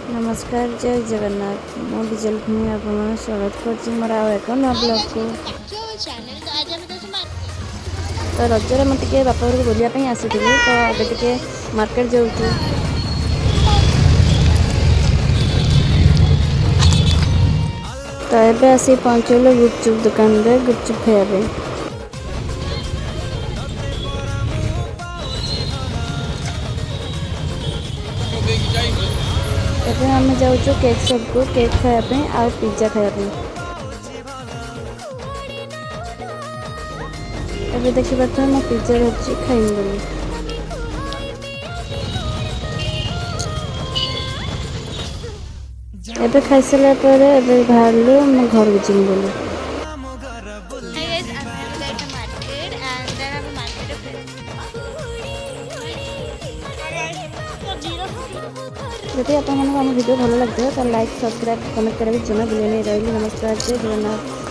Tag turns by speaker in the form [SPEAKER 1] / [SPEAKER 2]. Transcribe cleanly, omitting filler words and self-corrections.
[SPEAKER 1] नमस्कार जय जगन्नाथ मो विजल भूमि आप स्वागत कर मोर आउ एक नवा ब्लॉग को। तो रजरे मुझे बापा घर बुलायापी आसी तो अब टे मार्केट जाऊँ। तो ये आसी पहुँचल गुपचुप दुकान रे गुपचुप खाया। ଏବେ ଆମେ ଯାଉଛୁ କେକ୍ ସପକୁ କେକ୍ ଖାଇବା ପାଇଁ ଆଉ ପିଜ୍ଜା ଖାଇବା ପାଇଁ। ଏବେ ଦେଖିପାରୁଥିବେ ମୁଁ ପିଜ୍ଜା ଧରିଛି ଖାଇବି ବୋଲି। ଏବେ ଖାଇସାରିଲା ପରେ ଏବେ ବାହାରିଲୁ ମୁଁ ଘରକୁ ଯିବି ବୋଲି। यदि आपको आम वीडियो भल लगे तो लाइक सब्सक्राइब कमेंट करेंगे जमा भूलें नहीं। रही नमस्कार जय जगन्नाथ।